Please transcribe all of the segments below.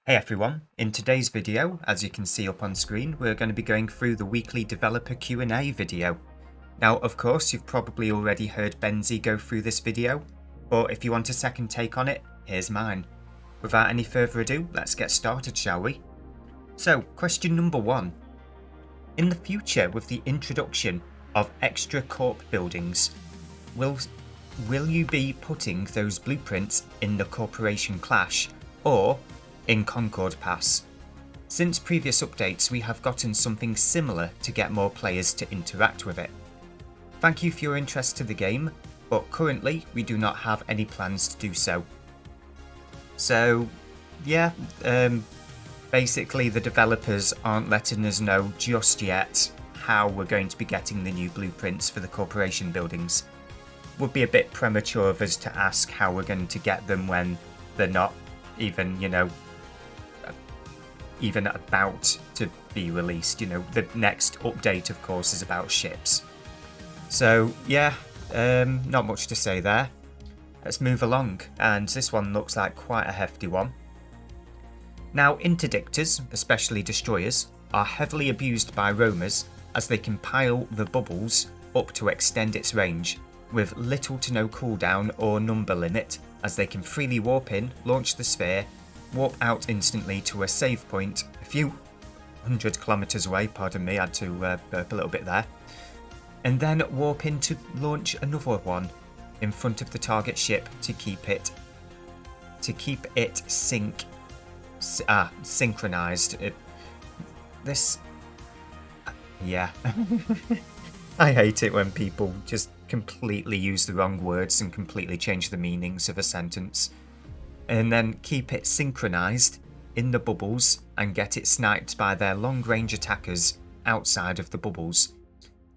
Hey everyone, in today's video, as you can see up on screen, we're going to be going through the weekly developer Q&A video. Now, of course, you've probably already heard Benzie go through this video, but if you want a second take on it, here's mine. Without any further ado, let's get started, shall we? So, question number 1. In the future, with the introduction of extra corp buildings, will you be putting those blueprints in the Corporation Clash, or in Concord Pass? Since previous updates, we have gotten something similar to get more players to interact with it. Thank you for your interest to the game, but currently we do not have any plans to do so. So, yeah, basically the developers aren't letting us know just yet how we're going to be getting the new blueprints for the corporation buildings. Would be a bit premature of us to ask how we're going to get them when they're not even, even about to be released. The next update, of course, is about ships. So, yeah, not much to say there. Let's move along, and this one looks like quite a hefty one. Now, interdictors, especially destroyers, are heavily abused by roamers as they can pile the bubbles up to extend its range, with little to no cooldown or number limit, as they can freely warp in, launch the sphere, warp out instantly to a save point a few hundred kilometers away, pardon me, I had to burp a little bit there, and then warp in to launch another one in front of the target ship to keep it synchronized. Yeah. I hate it when people just completely use the wrong words and completely change the meanings of a sentence. And then keep it synchronized in the bubbles and get it sniped by their long-range attackers outside of the bubbles.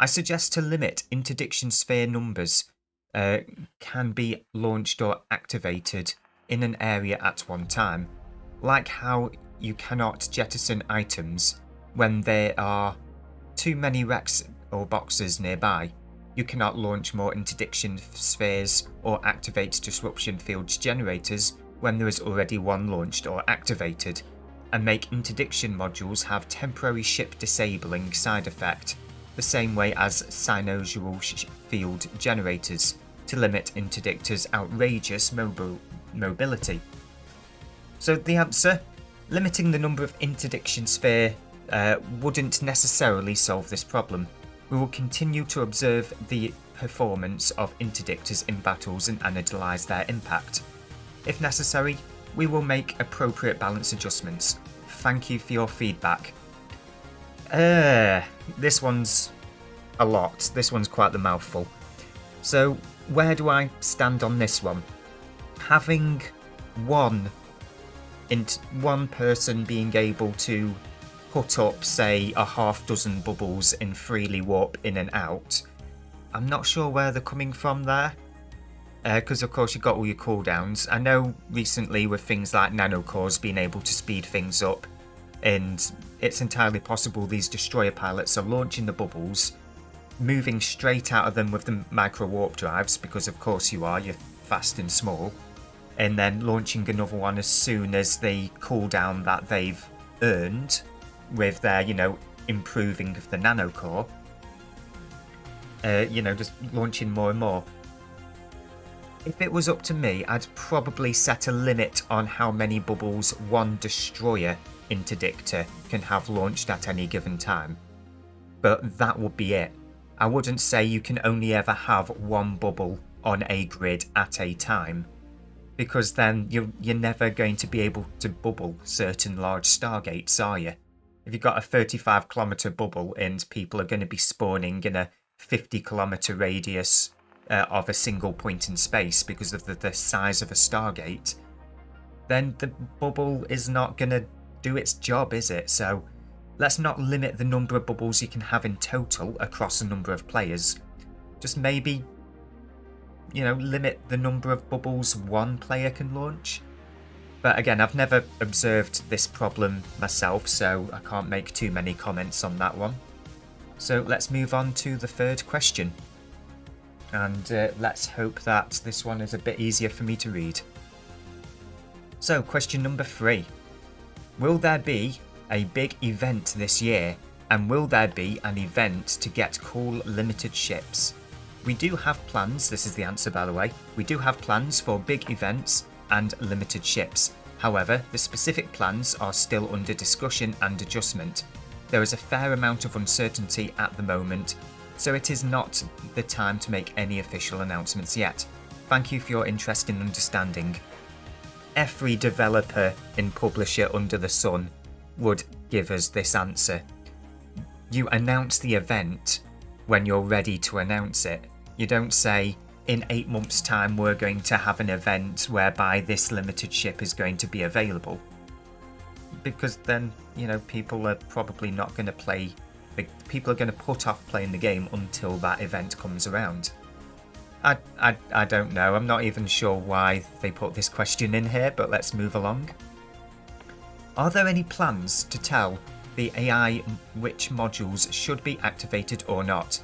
I suggest to limit interdiction sphere numbers can be launched or activated in an area at one time, like how you cannot jettison items when there are too many wrecks or boxes nearby. You cannot launch more interdiction spheres or activate disruption fields generators when there is already one launched or activated, and make interdiction modules have temporary ship disabling side effect, the same way as sinusoidal field generators, to limit interdictors' outrageous mobility. So the answer, limiting the number of interdiction sphere wouldn't necessarily solve this problem. We will continue to observe the performance of interdictors in battles and analyse their impact. If necessary, we will make appropriate balance adjustments. Thank you for your feedback. This one's a lot. This one's quite the mouthful. So, where do I stand on this one? Having one person being able to put up, say, a half dozen bubbles and freely warp in and out, I'm not sure where they're coming from there. Because of course you've got all your cooldowns. I know recently with things like nanocores being able to speed things up, and it's entirely possible these destroyer pilots are launching the bubbles, moving straight out of them with the micro warp drives, because of course you're fast and small, and then launching another one as soon as the cooldown that they've earned with their, improving of the nanocore. Just launching more and more. If it was up to me, I'd probably set a limit on how many bubbles one destroyer interdictor can have launched at any given time. But that would be it. I wouldn't say you can only ever have one bubble on a grid at a time, because then you're never going to be able to bubble certain large stargates, are you? If you've got a 35-kilometer bubble and people are going to be spawning in a 50-kilometer radius of a single point in space because of the size of a stargate, then the bubble is not going to do its job, is it? So let's not limit the number of bubbles you can have in total across a number of players. Just maybe, limit the number of bubbles one player can launch. But again, I've never observed this problem myself, so I can't make too many comments on that one. So let's move on to the third question. And let's hope that this one is a bit easier for me to read. So, question number 3. Will there be a big event this year? And will there be an event to get cool limited ships? We do have plans, this is the answer by the way, we do have plans for big events and limited ships. However, the specific plans are still under discussion and adjustment. There is a fair amount of uncertainty at the moment, so it is not the time to make any official announcements yet. Thank you for your interest in understanding. Every developer and publisher under the sun would give us this answer. You announce the event when you're ready to announce it. You don't say, in 8 months' time we're going to have an event whereby this limited ship is going to be available. Because then, people are probably not going to play, people are going to put off playing the game until that event comes around. I don't know, I'm not even sure why they put this question in here, but let's move along. Are there any plans to tell the AI which modules should be activated or not?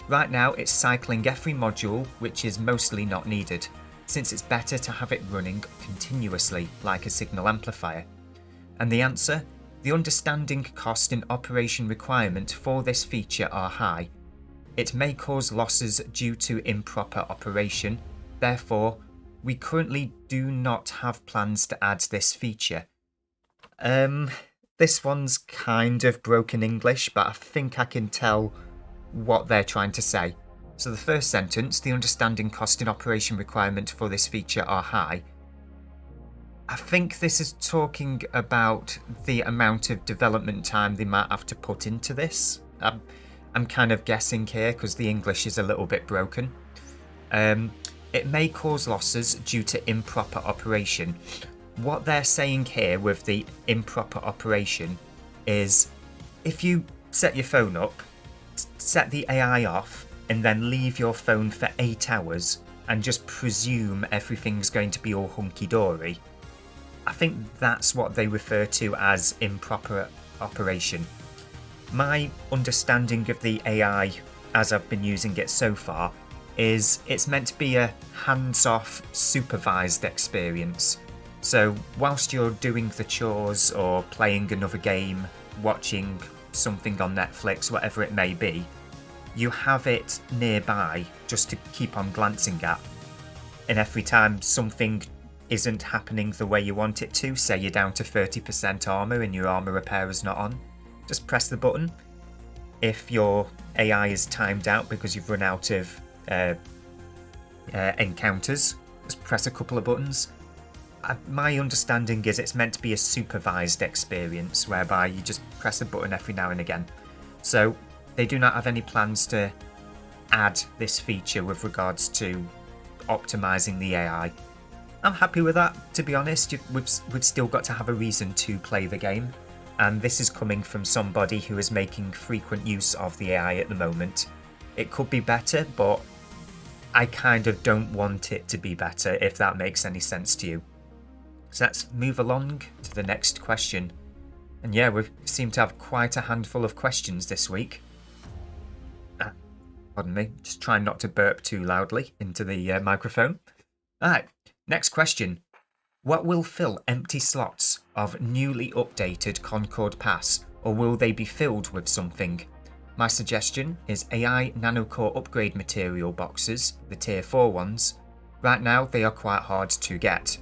Right now it's cycling every module, which is mostly not needed, since it's better to have it running continuously like a signal amplifier. And the answer? The understanding cost and operation requirement for this feature are high. It may cause losses due to improper operation, therefore we currently do not have plans to add this feature. This one's kind of broken English, but I think I can tell what they're trying to say. So the first sentence, the understanding cost and operation requirement for this feature are high. I think this is talking about the amount of development time they might have to put into this. I'm kind of guessing here because the English is a little bit broken. It may cause losses due to improper operation. What they're saying here with the improper operation is if you set your phone up, set the AI off, and then leave your phone for 8 hours and just presume everything's going to be all hunky-dory, I think that's what they refer to as improper operation. My understanding of the AI as I've been using it so far is it's meant to be a hands-off supervised experience. So whilst you're doing the chores or playing another game, watching something on Netflix, whatever it may be, you have it nearby just to keep on glancing at. And every time something isn't happening the way you want it to, say you're down to 30% armor and your armor repair is not on, just press the button. If your AI is timed out because you've run out of encounters, just press a couple of buttons. My understanding is it's meant to be a supervised experience whereby you just press a button every now and again. So they do not have any plans to add this feature with regards to optimizing the AI. I'm happy with that, to be honest. We've still got to have a reason to play the game, and this is coming from somebody who is making frequent use of the AI at the moment. It could be better, but I kind of don't want it to be better, if that makes any sense to you. So let's move along to the next question. And yeah, we seem to have quite a handful of questions this week. Pardon me, just trying not to burp too loudly into the microphone. Alright, next question. What will fill empty slots of newly updated Concord Pass, or will they be filled with something? My suggestion is AI Nanocore upgrade material boxes, the tier 4 ones. Right now they are quite hard to get.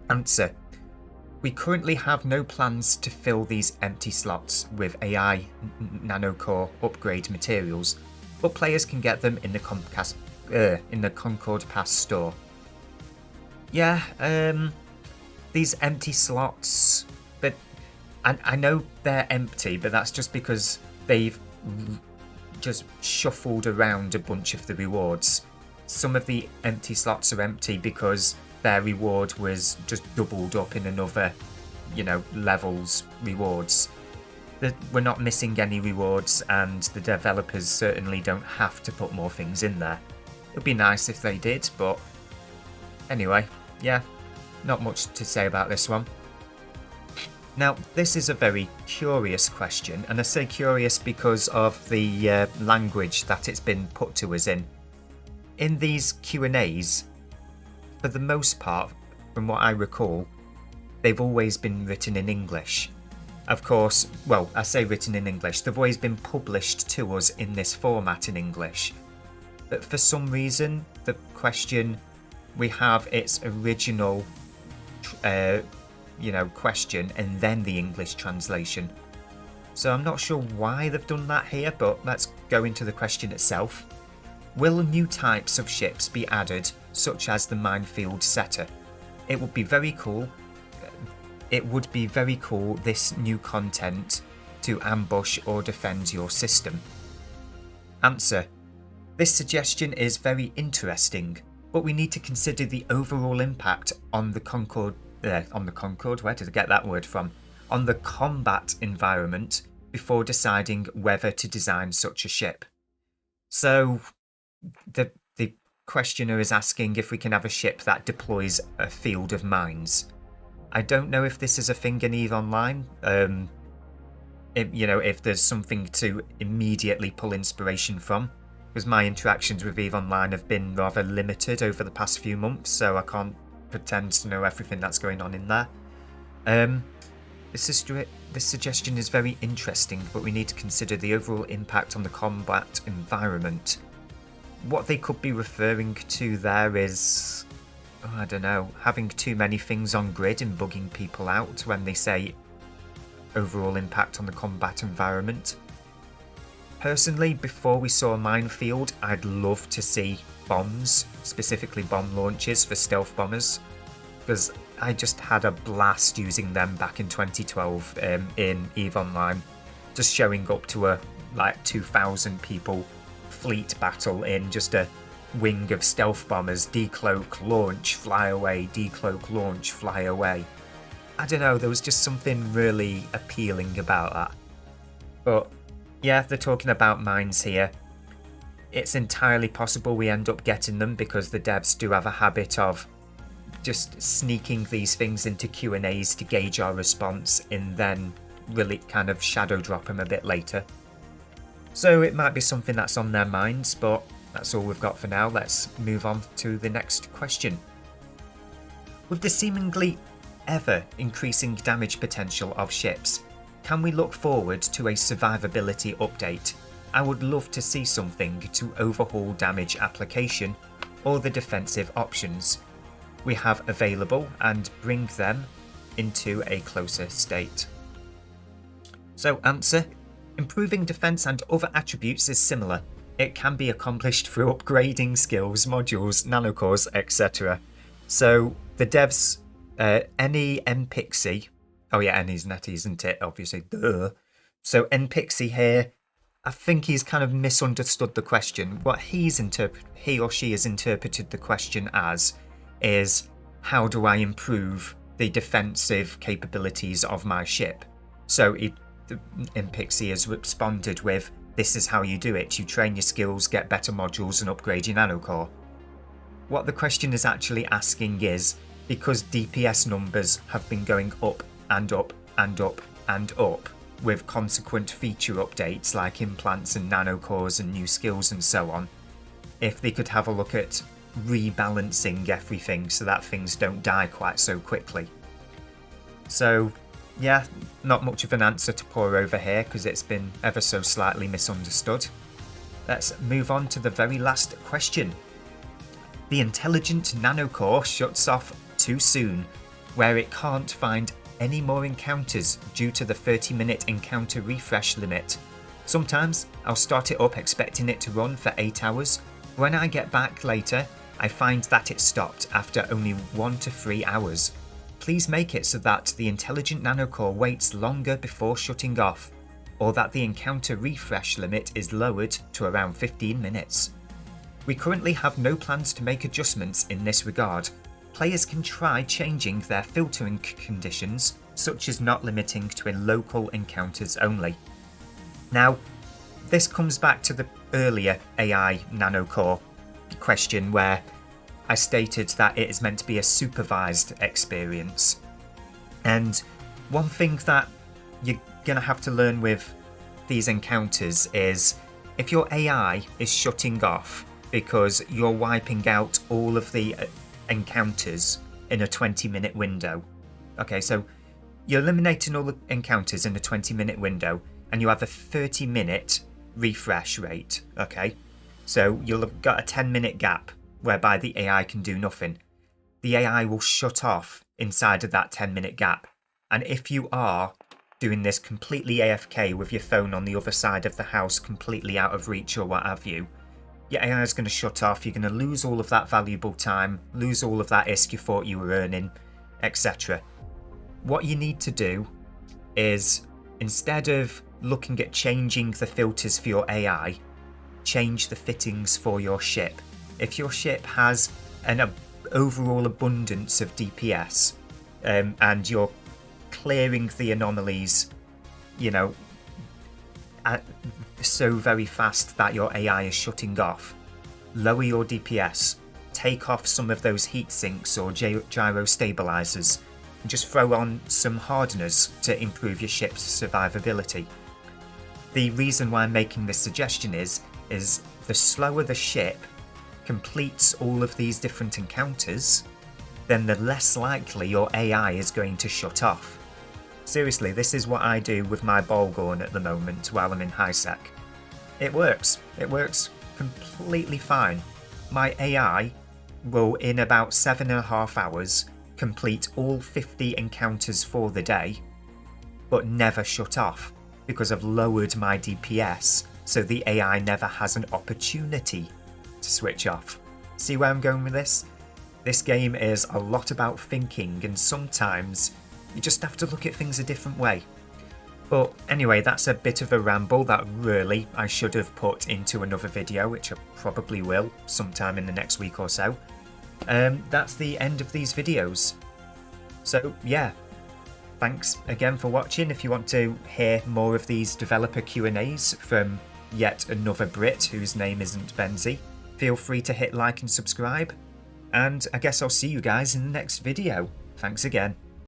Answer. We currently have no plans to fill these empty slots with AI Nanocore upgrade materials, but players can get them in the Concord Pass store. Yeah, these empty slots, but I know they're empty, but that's just because they've just shuffled around a bunch of the rewards. Some of the empty slots are empty because their reward was just doubled up in another, levels rewards. We're not missing any rewards, and the developers certainly don't have to put more things in there. It would be nice if they did, but anyway, yeah, not much to say about this one. Now, this is a very curious question, and I say curious because of the language that it's been put to us in. In these Q&As, for the most part, from what I recall, they've always been written in English. Of course, well, I say written in English, they've always been published to us in this format in English. But for some reason, the question, we have its original, question and then the English translation. So I'm not sure why they've done that here, but let's go into the question itself. Will new types of ships be added, such as the minefield setter? It would be very cool. This new content to ambush or defend your system. Answer. This suggestion is very interesting, but we need to consider the overall impact on the Concorde, where did I get that word from? On the combat environment before deciding whether to design such a ship. So the questioner is asking if we can have a ship that deploys a field of mines. I don't know if this is a thing in EVE Online. If there's something to immediately pull inspiration from, because my interactions with EVE Online have been rather limited over the past few months, so I can't pretend to know everything that's going on in there. This suggestion is very interesting, but we need to consider the overall impact on the combat environment. What they could be referring to there is, I don't know, having too many things on grid and bugging people out when they say overall impact on the combat environment. Personally, before we saw a minefield, I'd love to see bombs, specifically bomb launches for stealth bombers, because I just had a blast using them back in 2012 in EVE Online, just showing up to a 2,000 people fleet battle in just a wing of stealth bombers, decloak, launch, fly away, decloak, launch, fly away. I don't know, there was just something really appealing about that. But yeah, they're talking about mines here. It's entirely possible we end up getting them because the devs do have a habit of just sneaking these things into Q&As to gauge our response and then really kind of shadow drop them a bit later. So it might be something that's on their minds, but that's all we've got for now. Let's move on to the next question. With the seemingly ever increasing damage potential of ships, can we look forward to a survivability update? I would love to see something to overhaul damage application or the defensive options we have available and bring them into a closer state. So answer, improving defense and other attributes is similar. It can be accomplished through upgrading skills, modules, nanocores, etc. So the devs, any NPixie, oh yeah, Any's Netty, isn't it? Obviously, duh. So NPixie here, I think he's kind of misunderstood the question. What he or she has interpreted the question as is, how do I improve the defensive capabilities of my ship? So NPixie has responded with, this is how you do it. You train your skills, get better modules, and upgrade your nanocore. What the question is actually asking is, because DPS numbers have been going up and up and up and up, with consequent feature updates like implants and nanocores and new skills and so on, if they could have a look at rebalancing everything so that things don't die quite so quickly. So yeah, not much of an answer to pour over here because it's been ever so slightly misunderstood. Let's move on to the very last question. The intelligent nanocore shuts off too soon, where it can't find any more encounters due to the 30-minute encounter refresh limit. Sometimes I'll start it up expecting it to run for 8 hours. When I get back later, I find that it stopped after only 1 to 3 hours. Please make it so that the intelligent nanocore waits longer before shutting off, or that the encounter refresh limit is lowered to around 15 minutes. We currently have no plans to make adjustments in this regard. Players can try changing their filtering conditions, such as not limiting to local encounters only. Now, this comes back to the earlier AI nanocore question where I stated that it is meant to be a supervised experience. And one thing that you're going to have to learn with these encounters is if your AI is shutting off because you're wiping out all of the encounters in a 20-minute window, Okay, so you're eliminating all the encounters in a 20-minute window, and you have a 30-minute refresh rate. Okay, so you'll have got a 10-minute gap whereby the AI can do nothing. The AI will shut off inside of that 10-minute gap. And if you are doing this completely AFK with your phone on the other side of the house, completely out of reach or what have you, your AI is going to shut off. You're going to lose all of that valuable time, lose all of that ISK you thought you were earning, etc. What you need to do is, instead of looking at changing the filters for your AI, change the fittings for your ship. If your ship has an overall abundance of DPS, and you're clearing the anomalies, so very fast that your AI is shutting off, lower your DPS, take off some of those heat sinks or gyro stabilizers, and just throw on some hardeners to improve your ship's survivability. The reason why I'm making this suggestion is the slower the ship completes all of these different encounters, then the less likely your AI is going to shut off. Seriously, this is what I do with my Bolgorn at the moment while I'm in high sec. It works. It works completely fine. My AI will, in about 7.5 hours, complete all 50 encounters for the day, but never shut off, because I've lowered my DPS, so the AI never has an opportunity to switch off. See where I'm going with this? This game is a lot about thinking, and sometimes you just have to look at things a different way. But anyway, that's a bit of a ramble that really I should have put into another video, which I probably will sometime in the next week or so. That's the end of these videos. So yeah, thanks again for watching. If you want to hear more of these developer Q&As from yet another Brit whose name isn't Benzie, feel free to hit like and subscribe. And I guess I'll see you guys in the next video. Thanks again.